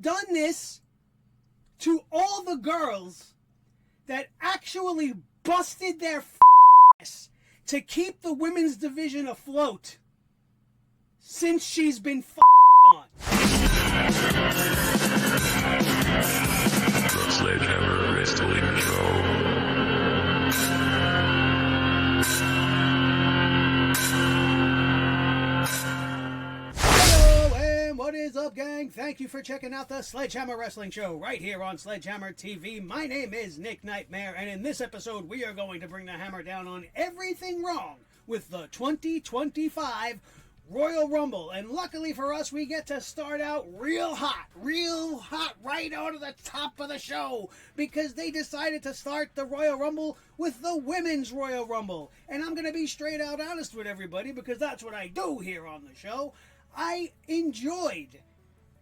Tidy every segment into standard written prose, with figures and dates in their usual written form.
done this to all the girls that actually busted their ass to keep the women's division afloat since she's been gone. The Sledgehammer Wrestling Show. What is up, gang? Thank you for checking out the Sledgehammer Wrestling Show right here on Sledgehammer TV. My name is Nick Nightmare, and in this episode, we are going to bring the hammer down on everything wrong with the 2025 Royal Rumble. And luckily for us, we get to start out real hot right out of the top of the show, because they decided to start the Royal Rumble with the Women's Royal Rumble. And I'm going to be straight out honest with everybody, because that's what I do here on the show. I enjoyed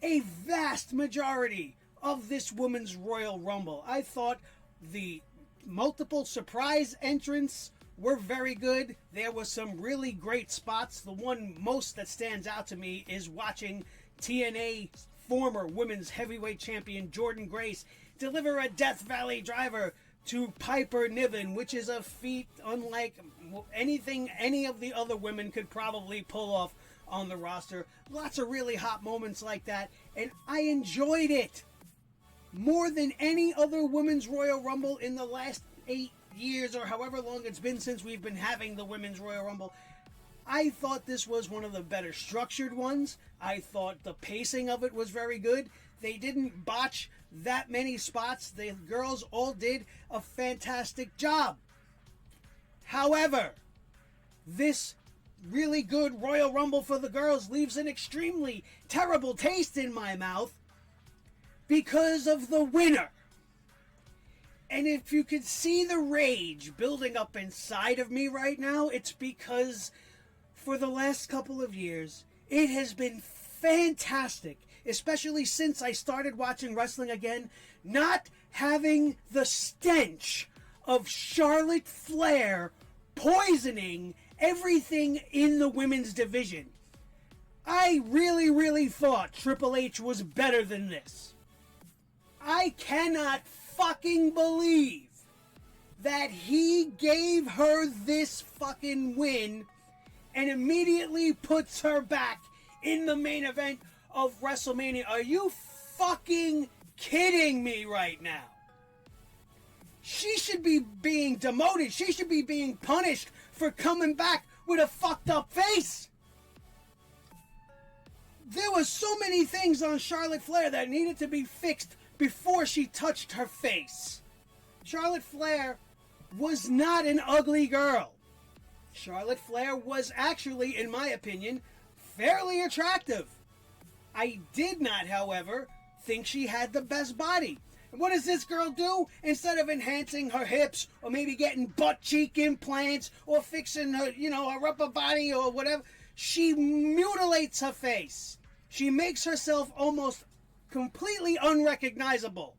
a vast majority of this Women's Royal Rumble. I thought the multiple surprise entrants were very good. There was some really great spots. The one most that stands out to me is watching TNA former Women's Heavyweight Champion Jordynne Grace deliver a Death Valley driver to Piper Niven, which is a feat unlike anything any of the other women could probably pull off on the roster. Lots of really hot moments like that, and I enjoyed it more than any other Women's Royal Rumble in the last 8 years, or however long it's been since we've been having the Women's Royal Rumble. I thought this was one of the better structured ones. I thought the pacing of it was very good. They didn't botch that many spots. The girls all did a fantastic job. However, this really good Royal Rumble for the girls leaves an extremely terrible taste in my mouth because of the winner. And if you could see the rage building up inside of me right now, it's because for the last couple of years, it has been fantastic, especially since I started watching wrestling again, not having the stench of Charlotte Flair poisoning everything in the women's division. I really thought Triple H was better than this. I cannot fucking believe that he gave her this fucking win and immediately puts her back in the main event of WrestleMania. Are you fucking kidding me right now? She should be being demoted. She should be being punished for coming back with a fucked up face. There was so many things on Charlotte Flair that needed to be fixed before she touched her face. Charlotte Flair was not an ugly girl. Charlotte Flair was actually, in my opinion, fairly attractive. I did not, however, think she had the best body. What does this girl do? Instead of enhancing her hips, or maybe getting butt cheek implants, or fixing her, her upper body or whatever, she mutilates her face. She makes herself almost completely unrecognizable.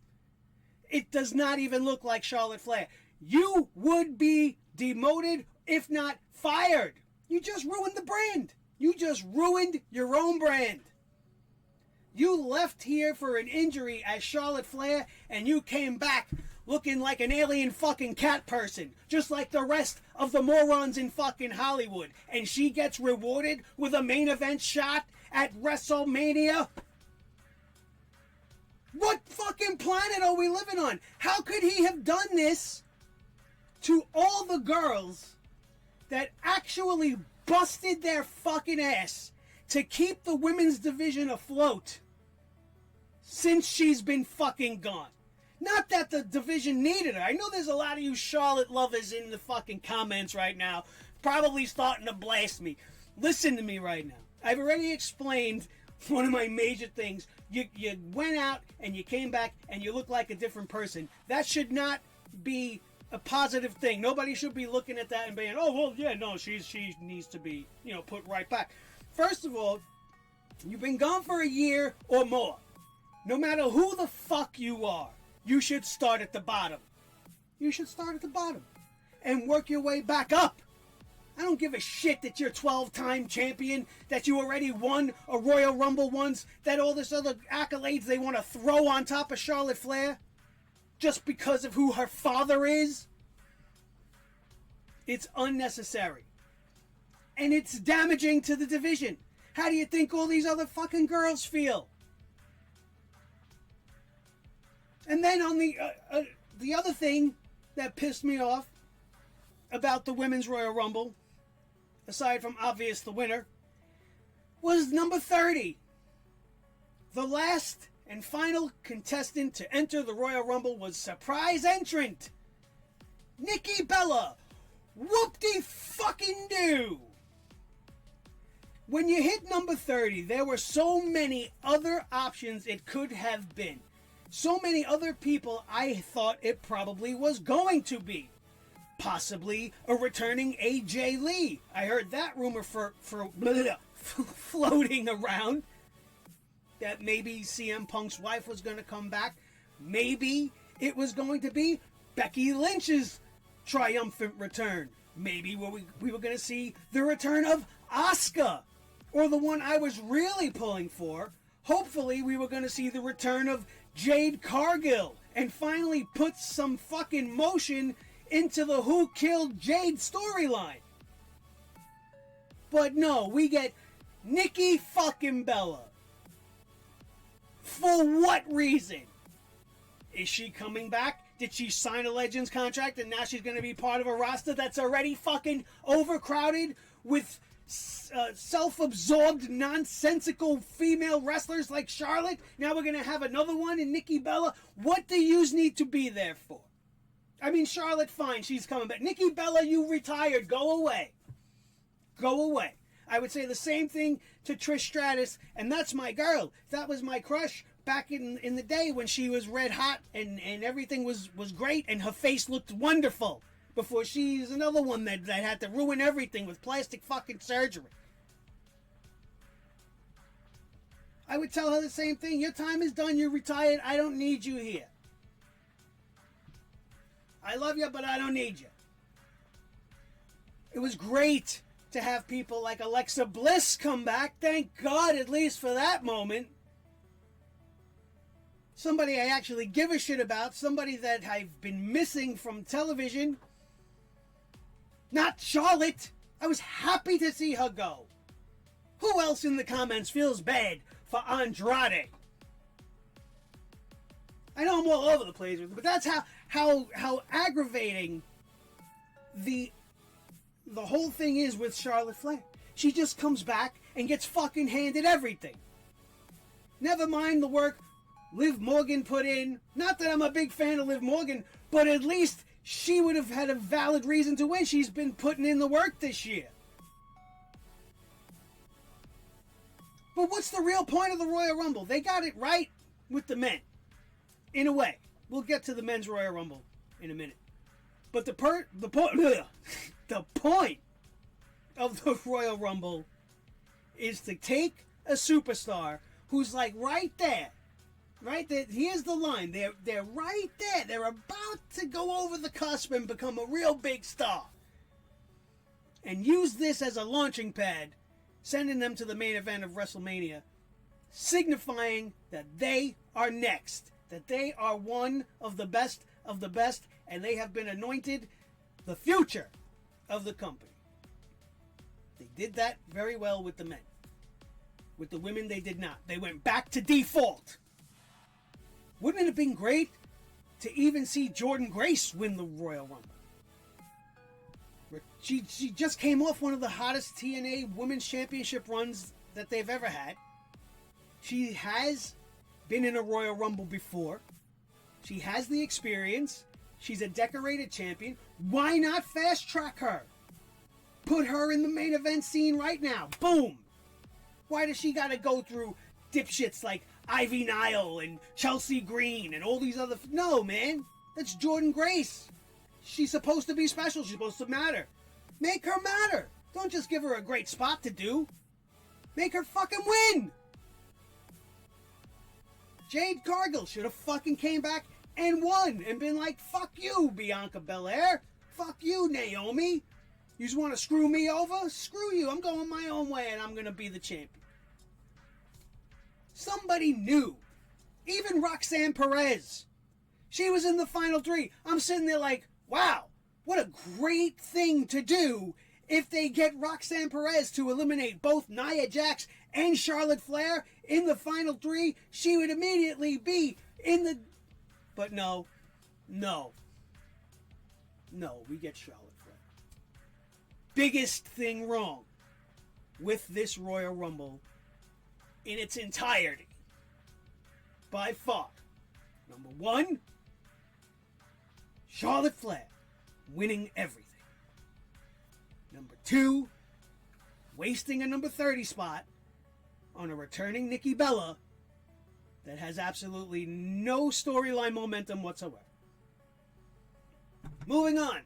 It does not even look like Charlotte Flair. You would be demoted, if not fired. You just ruined the brand. You just ruined your own brand. You left here for an injury as Charlotte Flair, and you came back looking like an alien fucking cat person, just like the rest of the morons in fucking Hollywood. And she gets rewarded with a main event shot at WrestleMania? What fucking planet are we living on? How could he have done this to all the girls that actually busted their fucking ass to keep the women's division afloat since she's been fucking gone? Not that the division needed her. I know there's a lot of you Charlotte lovers in the fucking comments right now, probably starting to blast me. Listen to me right now. I've already explained one of my major things. You went out and you came back and you look like a different person. That should not be a positive thing. Nobody should be looking at that and being, oh, well, yeah, no, she needs to be, put right back. First of all, you've been gone for a year or more. No matter who the fuck you are, you should start at the bottom. You should start at the bottom and work your way back up. I don't give a shit that you're 12-time champion, that you already won a Royal Rumble once, that all this other accolades they want to throw on top of Charlotte Flair just because of who her father is. It's unnecessary. And it's damaging to the division. How do you think all these other fucking girls feel? And then on the other thing that pissed me off about the Women's Royal Rumble, aside from obvious the winner, was number 30. The last and final contestant to enter the Royal Rumble was surprise entrant Nikki Bella. Whoop-de-fucking-do! When you hit number 30, there were so many other options it could have been. So many other people I thought it probably was going to be. Possibly a returning AJ Lee. I heard that rumor floating around. That maybe CM Punk's wife was going to come back. Maybe it was going to be Becky Lynch's triumphant return. Maybe we were going to see the return of Asuka. Or the one I was really pulling for. Hopefully we were going to see the return of Jade Cargill. And finally put some fucking motion into the Who Killed Jade storyline. But no, we get Nikki fucking Bella. For what reason? Is she coming back? Did she sign a Legends contract and now she's going to be part of a roster that's already fucking overcrowded with self-absorbed, nonsensical female wrestlers like Charlotte? Now we're going to have another one in Nikki Bella? What do yous need to be there for? I mean, Charlotte, fine, she's coming back. Nikki Bella, you retired. Go away. Go away. I would say the same thing to Trish Stratus, and that's my girl. That was my crush back in the day when she was red hot and everything was great and her face looked wonderful before she's another one that had to ruin everything with plastic fucking surgery. I would tell her the same thing. Your time is done. You're retired. I don't need you here. I love you, but I don't need you. It was great to have people like Alexa Bliss come back. Thank God, at least for that moment. Somebody I actually give a shit about. Somebody that I've been missing from television. Not Charlotte. I was happy to see her go. Who else in the comments feels bad for Andrade? I know I'm all over the place, but that's how aggravating the whole thing is with Charlotte Flair. She just comes back and gets fucking handed everything. Never mind the work Liv Morgan put in. Not that I'm a big fan of Liv Morgan, but at least she would have had a valid reason to win. She's been putting in the work this year. But what's the real point of the Royal Rumble? They got it right with the men. In a way. We'll get to the men's Royal Rumble in a minute. But the point of the Royal Rumble is to take a superstar who's like right there. Right there. Here's the line. They're right there. They're about to go over the cusp and become a real big star. And use this as a launching pad, sending them to the main event of WrestleMania, signifying that they are next. That they are one of the best, and they have been anointed the future of the company. They did that very well with the men. With the women, they did not. They went back to default. Wouldn't it have been great to even see Jordynne Grace win the Royal Rumble? She just came off one of the hottest TNA Women's Championship runs that they've ever had. She has been in a Royal Rumble before. She has the experience. She's a decorated champion. Why not fast track her? Put her in the main event scene right now. Boom! Why does she gotta go through dipshits like Ivy Nile and Chelsea Green and all these other... No, man. That's Jordynne Grace. She's supposed to be special. She's supposed to matter. Make her matter. Don't just give her a great spot to do. Make her fucking win. Jade Cargill should have fucking came back and won and been like, fuck you, Bianca Belair. Fuck you, Naomi. You just want to screw me over? Screw you. I'm going my own way and I'm going to be the champion. Somebody knew. Even Roxanne Perez. She was in the final 3. I'm sitting there like, wow, what a great thing to do if they get Roxanne Perez to eliminate both Nia Jax and Charlotte Flair in the final 3. She would immediately be in the... But no, we get Charlotte Flair. Biggest thing wrong with this Royal Rumble in its entirety, by far. Number 1, Charlotte Flair winning everything. Number 2, wasting a number 30 spot on a returning Nikki Bella that has absolutely no storyline momentum whatsoever. Moving on.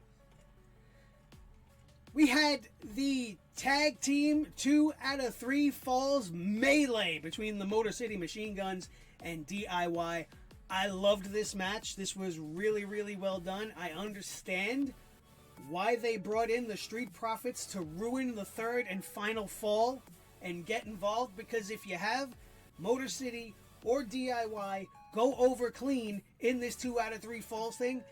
We had the tag team 2 out of 3 falls melee between the Motor City Machine Guns and DIY. I loved this match. This was really, really well done. I understand why they brought in the Street Profits to ruin the 3rd and final fall and get involved, because if you have Motor City or DIY go over clean in this 2 out of 3 falls thing,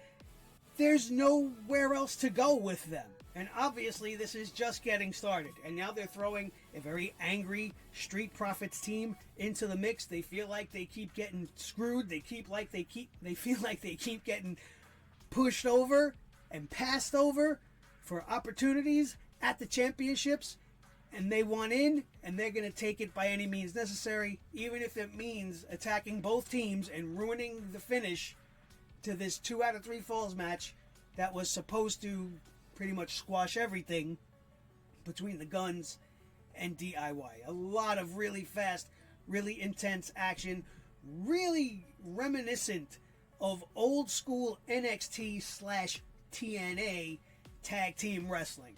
there's nowhere else to go with them. And obviously this is just getting started. And now they're throwing a very angry Street Profits team into the mix. They feel like they keep getting screwed. They feel like they keep getting pushed over and passed over for opportunities at the championships. And they want in, and they're going to take it by any means necessary, even if it means attacking both teams and ruining the finish to this 2 out of 3 falls match that was supposed to pretty much squash everything between the Guns and DIY. A lot of really fast, really intense action, really reminiscent of old school NXT/TNA tag team wrestling.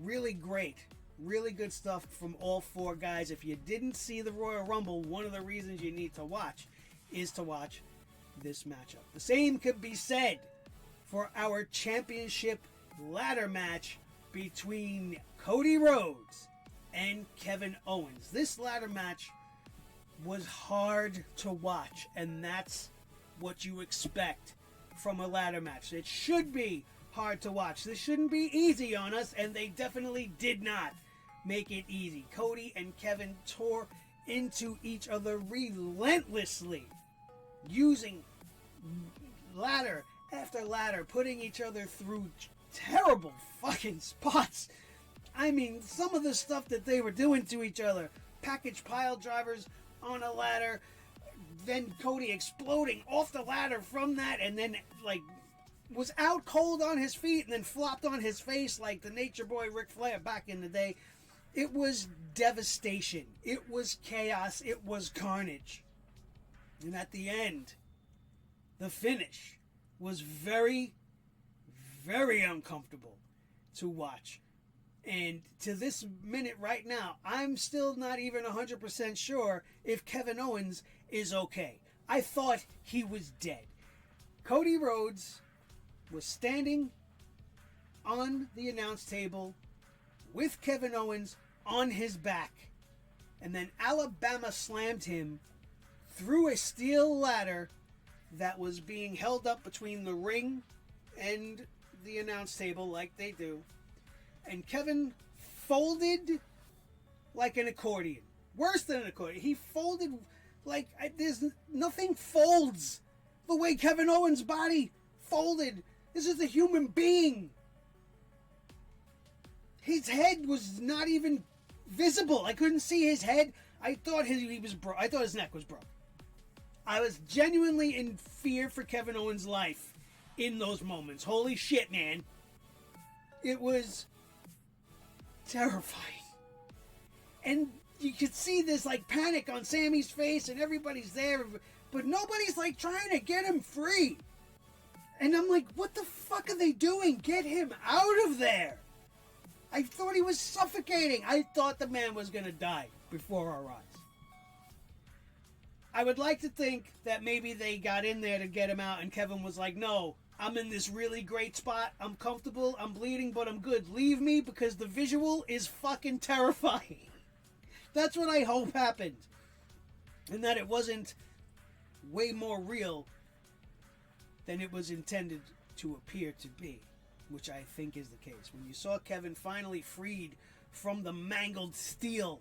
Really great. Really good stuff from all 4 guys. If you didn't see the Royal Rumble, one of the reasons you need to watch is to watch this matchup. The same could be said for our championship ladder match between Cody Rhodes and Kevin Owens. This ladder match was hard to watch, and that's what you expect from a ladder match. It should be hard to watch. This shouldn't be easy on us, and they definitely did not make it easy. Cody and Kevin tore into each other relentlessly, using ladder after ladder, putting each other through terrible fucking spots. I mean, some of the stuff that they were doing to each other. Package pile drivers on a ladder, then Cody exploding off the ladder from that, and then was out cold on his feet and then flopped on his face like the Nature Boy Ric Flair back in the day. It was devastation. It was chaos. It was carnage. And at the end, the finish was very, very uncomfortable to watch. And to this minute right now, I'm still not even 100% sure if Kevin Owens is okay. I thought he was dead. Cody Rhodes was standing on the announce table with Kevin Owens on his back. And then Alabama slammed him through a steel ladder that was being held up between the ring and the announce table like they do. And Kevin folded like an accordion. Worse than an accordion. He folded like there's nothing folds the way Kevin Owens' body folded. This is a human being. His head was not even visible. I couldn't see his head. I thought he was broke. I thought his neck was broke. I was genuinely in fear for Kevin Owens' life in those moments. Holy shit, man. It was terrifying. And you could see this panic on Sammy's face, and everybody's there, but nobody's trying to get him free. And I'm like, what the fuck are they doing? Get him out of there. I thought he was suffocating. I thought the man was going to die before our eyes. I would like to think that maybe they got in there to get him out, and Kevin was like, no, I'm in this really great spot. I'm comfortable. I'm bleeding, but I'm good. Leave me because the visual is fucking terrifying. That's what I hope happened. And that it wasn't way more real than it was intended to appear to be, which I think is the case. When you saw Kevin finally freed from the mangled steel,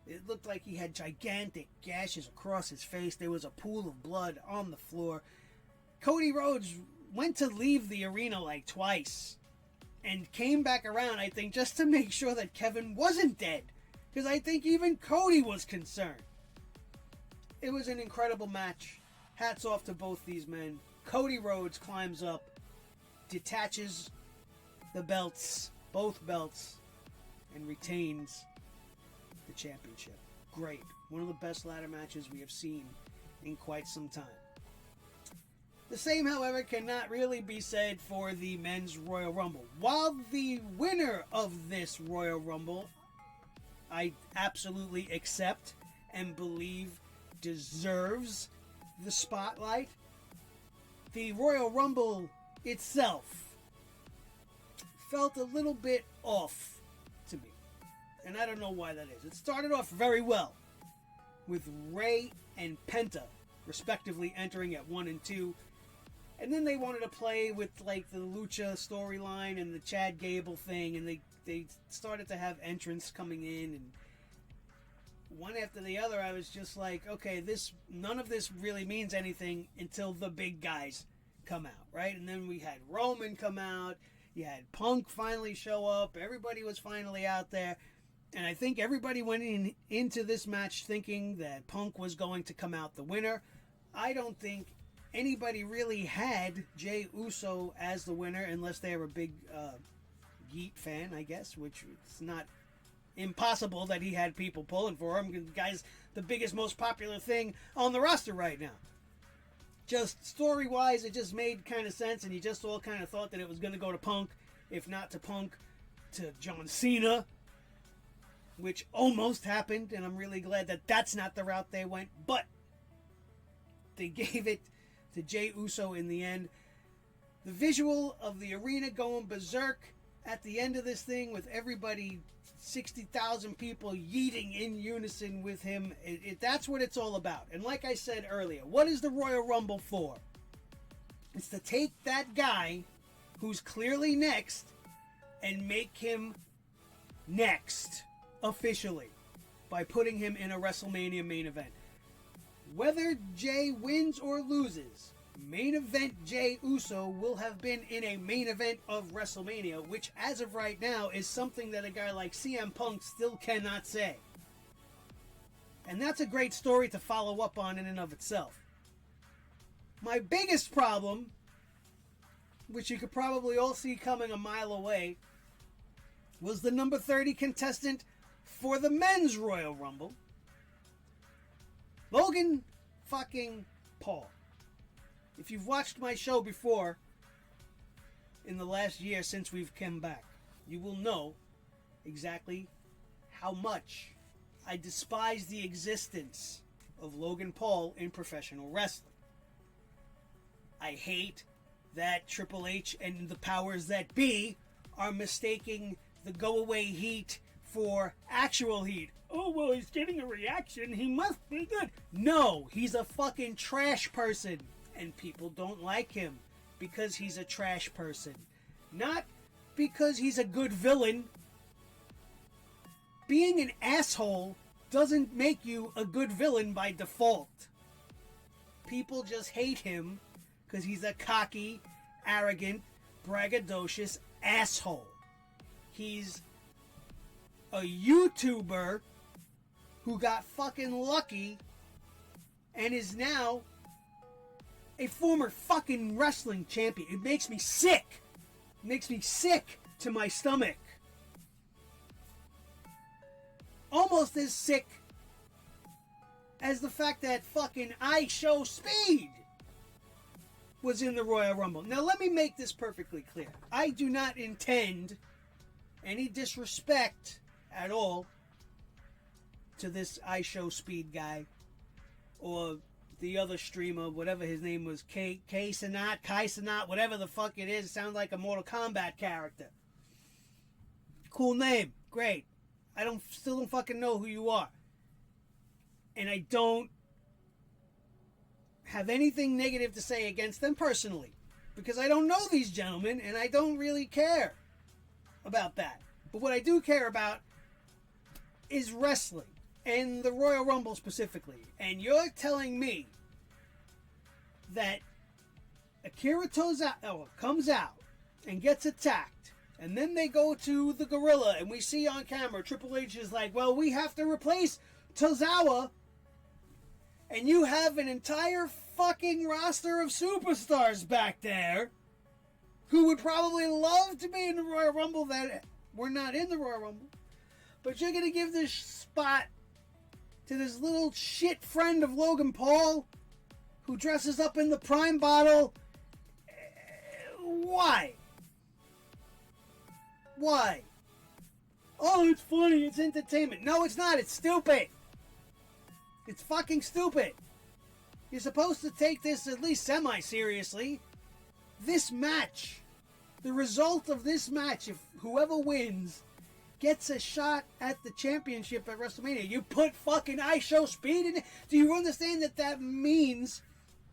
it looked like he had gigantic gashes across his face. There was a pool of blood on the floor. Cody Rhodes went to leave the arena like twice and came back around, I think, just to make sure that Kevin wasn't dead, because I think even Cody was concerned. It was an incredible match. Hats off to both these men. Cody Rhodes climbs up, detaches the belts, both belts, and retains the championship. Great. One of the best ladder matches we have seen in quite some time. The same, however, cannot really be said for the men's Royal Rumble. While the winner of this Royal Rumble, I absolutely accept and believe deserves the spotlight, the Royal Rumble itself felt a little bit off to me. And I don't know why that is. It started off very well with Rey and Penta respectively entering at 1 and 2. And then they wanted to play with like the Lucha storyline and the Chad Gable thing, and they started to have entrants coming in, and one after the other I was just like, okay, none of this really means anything until the big guys come out, right? And then we had Roman come out, you had Punk finally show up, everybody was finally out there, and I think everybody went into this match thinking that Punk was going to come out the winner. I don't think anybody really had Jey Uso as the winner unless they're a big Yeet fan, I guess, which it's not impossible that he had people pulling for him. The guy's the biggest, most popular thing on the roster right now. Just story-wise, it just made kind of sense, and you just all kind of thought that it was going to go to Punk, if not to Punk, to John Cena, which almost happened, and I'm really glad that that's not the route they went, but they gave it to Jey Uso in the end. The visual of the arena going berserk at the end of this thing with everybody, 60,000 people yeeting in unison with him, that's what it's all about. And like I said earlier, what is the Royal Rumble for? It's to take that guy who's clearly next and make him next officially by putting him in a WrestleMania main event. Whether Jey wins or loses, main event Jey Uso will have been in a main event of WrestleMania, which as of right now is something that a guy like CM Punk still cannot say. And that's a great story to follow up on in and of itself. My biggest problem, which you could probably all see coming a mile away, was the number 30 contestant for the men's Royal Rumble, Logan fucking Paul. If you've watched my show before, in the last year since we've come back, you will know exactly how much I despise the existence of Logan Paul in professional wrestling. I hate that Triple H and the powers that be are mistaking the go-away heat for actual heat. Oh, well, he's getting a reaction. He must be good. No, he's a fucking trash person. And people don't like him because he's a trash person. Not because he's a good villain. Being an asshole doesn't make you a good villain by default. People just hate him because he's a cocky, arrogant, braggadocious asshole. He's a YouTuber who got fucking lucky and is now a former fucking wrestling champion. It makes me sick. It makes me sick to my stomach. Almost as sick as the fact that fucking I Show Speed was in the Royal Rumble. Now let me make this perfectly clear. I do not intend any disrespect at all to this I Show Speed guy or the other streamer, whatever his name was, Kai Sinat, whatever the fuck it is. It sounds like a Mortal Kombat character. Cool name, great. Still don't fucking know who you are, and I don't have anything negative to say against them personally, because I don't know these gentlemen, and I don't really care about that. But what I do care about is wrestling, and the Royal Rumble specifically. And you're telling me that Akira Tozawa comes out and gets attacked, and then they go to the Gorilla, and we see on camera Triple H is like, well, we have to replace Tozawa, and you have an entire fucking roster of superstars back there who would probably love to be in the Royal Rumble that were not in the Royal Rumble. But you're going to give this spot to this little shit friend of Logan Paul who dresses up in the Prime bottle. Why? Why? Oh, it's funny. It's entertainment. No, it's not. It's stupid. It's fucking stupid. You're supposed to take this at least semi-seriously. This match, the result of this match, if whoever wins gets a shot at the championship at WrestleMania, you put fucking I Show Speed in it. Do you understand that that means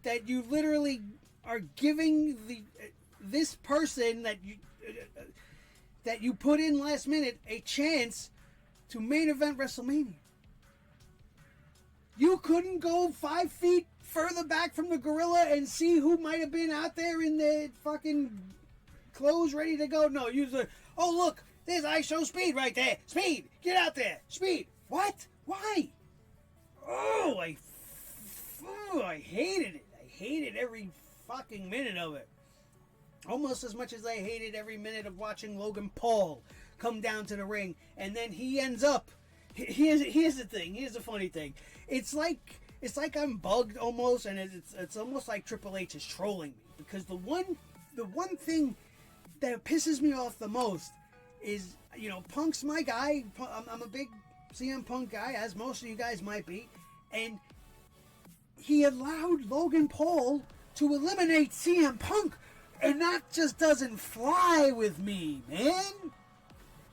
that you literally are giving this person that you put in last minute a chance to main event WrestleMania? You couldn't go 5 feet further back from the Gorilla and see who might have been out there in the fucking clothes ready to go? No, you just, oh look, there's I Show Speed right there. Speed, get out there. Speed. What? Why? Oh, I hated it. I hated every fucking minute of it. Almost as much as I hated every minute of watching Logan Paul come down to the ring, and then he ends up. Here's the thing. Here's the funny thing. It's like I'm bugged almost, and it's almost like Triple H is trolling me, because the one thing that pisses me off the most is, you know, Punk's my guy. I'm a big CM Punk guy, as most of you guys might be, and he allowed Logan Paul to eliminate CM Punk, and that just doesn't fly with me, man.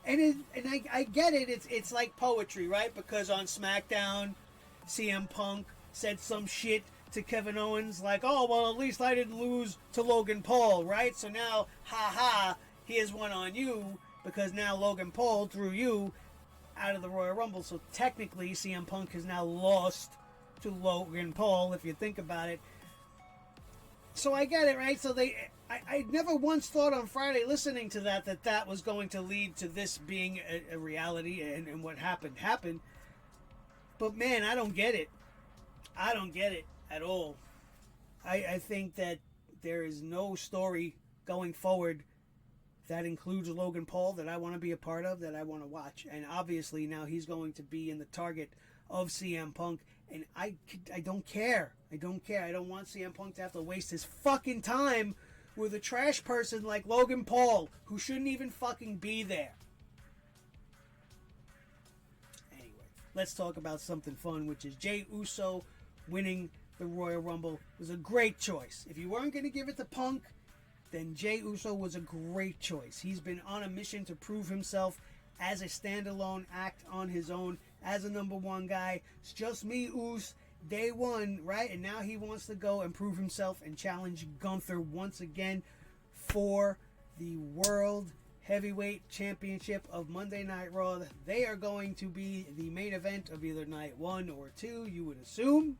And I get it. It's like poetry, right? Because on SmackDown, CM Punk said some shit to Kevin Owens like, oh, well, at least I didn't lose to Logan Paul, right? So now, ha, here's one on you, because now Logan Paul threw you out of the Royal Rumble. So technically, CM Punk has now lost to Logan Paul, if you think about it. So I get it, right? So I never once thought on Friday listening to that was going to lead to this being a reality, and what happened. But man, I don't get it. I don't get it at all. I think that there is no story going forward that includes Logan Paul that I want to be a part of, that I want to watch. And obviously now he's going to be in the target of CM Punk, and I don't care. I don't care. I don't want CM Punk to have to waste his fucking time with a trash person like Logan Paul, who shouldn't even fucking be there. Anyway, let's talk about something fun, which is Jey Uso winning the Royal Rumble. Was a great choice. If you weren't going to give it to Punk, then Jey Uso was a great choice. He's been on a mission to prove himself as a standalone act on his own, as a number one guy. It's just me, Uso. Day one, right? And now he wants to go and prove himself and challenge Gunther once again for the World Heavyweight Championship of Monday Night Raw. They are going to be the main event of either night 1 or 2, you would assume.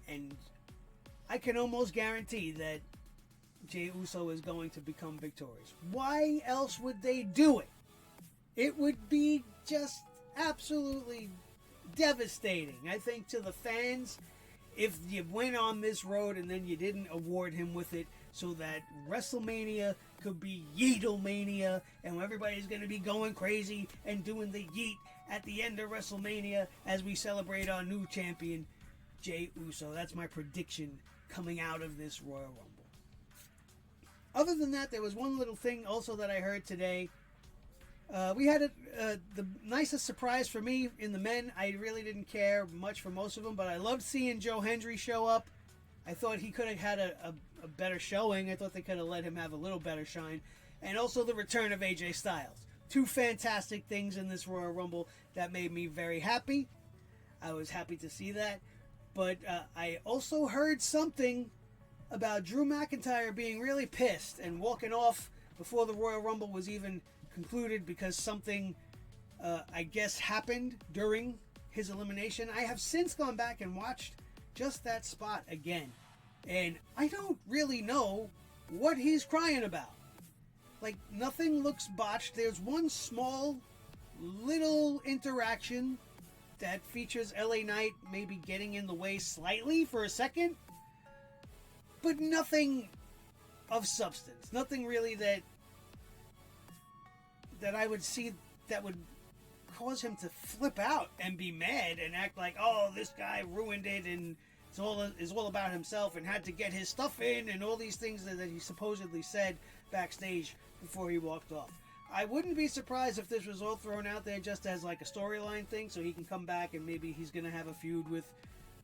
And I can almost guarantee that Jey Uso is going to become victorious. Why else would they do it? It would be just absolutely devastating, I think, to the fans if you went on this road and then you didn't award him with it, so that WrestleMania could be Yeetlemania, and everybody's going to be going crazy and doing the yeet at the end of WrestleMania as we celebrate our new champion, Jey Uso. That's my prediction coming out of this Royal Rumble. Other than that, there was one little thing also that I heard today, We had the nicest surprise for me in the men. I really didn't care much for most of them, but I loved seeing Joe Hendry show up. I thought he could have had a better showing. I thought they could have let him have a little better shine. And also the return of AJ Styles. Two fantastic things in this Royal Rumble that made me very happy. I was happy to see that. But I also heard something about Drew McIntyre being really pissed and walking off before the Royal Rumble was even concluded because something, I guess, happened during his elimination. I have since gone back and watched just that spot again, and I don't really know what he's crying about. Like, nothing looks botched. There's one small little interaction that features LA Knight maybe getting in the way slightly for a second, but nothing of substance. Nothing really that I would see that would cause him to flip out and be mad and act like, oh, this guy ruined it and it's all about himself and had to get his stuff in and all these things that he supposedly said backstage before he walked off. I wouldn't be surprised if this was all thrown out there just as like a storyline thing so he can come back and maybe he's going to have a feud with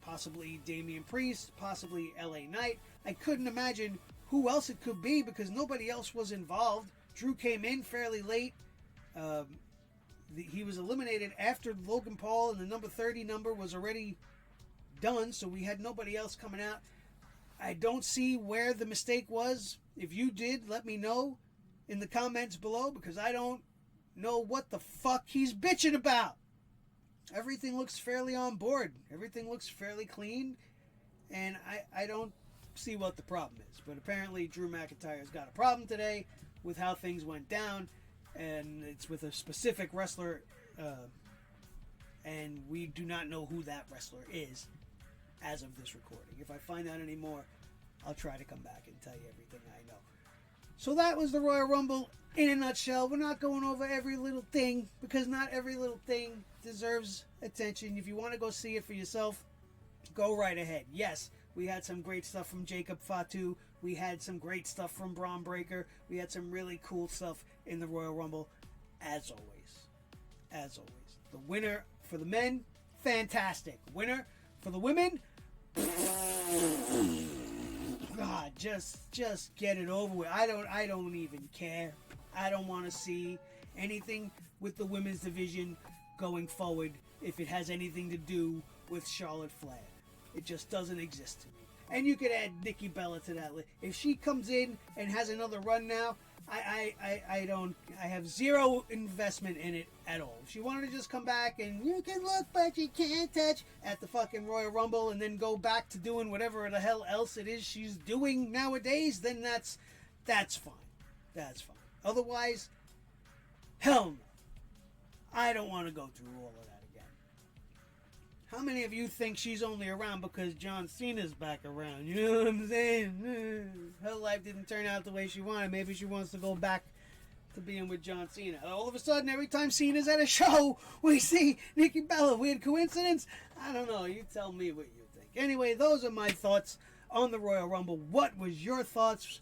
possibly Damian Priest, possibly LA Knight. I couldn't imagine who else it could be because nobody else was involved. Drew came in fairly late. He was eliminated after Logan Paul, and the number 30 number was already done, so we had nobody else coming out. I don't see where the mistake was. If you did, let me know in the comments below, because I don't know what the fuck he's bitching about. Everything looks fairly on board. Everything looks fairly clean, and I don't see what the problem is. But apparently Drew McIntyre's got a problem today with how things went down, and it's with a specific wrestler, and we do not know who that wrestler is as of this recording. If I find out any more, I'll try to come back and tell you everything I know. So that was the Royal Rumble in a nutshell. We're not going over every little thing, because not every little thing deserves attention. If you want to go see it for yourself, go right ahead. Yes, we had some great stuff from Jacob Fatu. We had some great stuff from Braun Breaker. We had some really cool stuff in the Royal Rumble, as always. As always. The winner for the men, fantastic. Winner for the women, God, just get it over with. I don't even care. I don't want to see anything with the women's division going forward if it has anything to do with Charlotte Flair. It just doesn't exist to me. And you could add Nikki Bella to that list. If she comes in and has another run now, I have zero investment in it at all. If she wanted to just come back and you can look but you can't touch at the fucking Royal Rumble and then go back to doing whatever the hell else it is she's doing nowadays, then that's fine. That's fine. Otherwise, hell no. I don't want to go through all of that again. How many of you think she's only around because John Cena's back around? You know what I'm saying? Her life didn't turn out the way she wanted. Maybe she wants to go back to being with John Cena. All of a sudden, every time Cena's at a show, we see Nikki Bella. Weird coincidence? I don't know. You tell me what you think. Anyway, those are my thoughts on the Royal Rumble. What was your thoughts?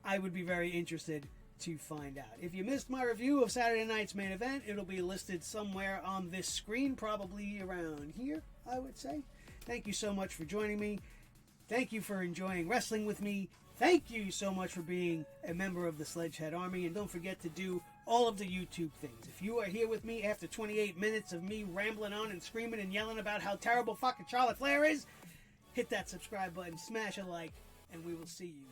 I would be very interested to find out. If you missed my review of Saturday night's main event, it'll be listed somewhere on this screen, probably around here, I would say. Thank you so much for joining me. Thank you for enjoying wrestling with me. Thank you so much for being a member of the Sledgehead Army, and don't forget to do all of the YouTube things. If you are here with me after 28 minutes of me rambling on and screaming and yelling about how terrible fucking Charlotte Flair is, hit that subscribe button, smash a like, and we will see you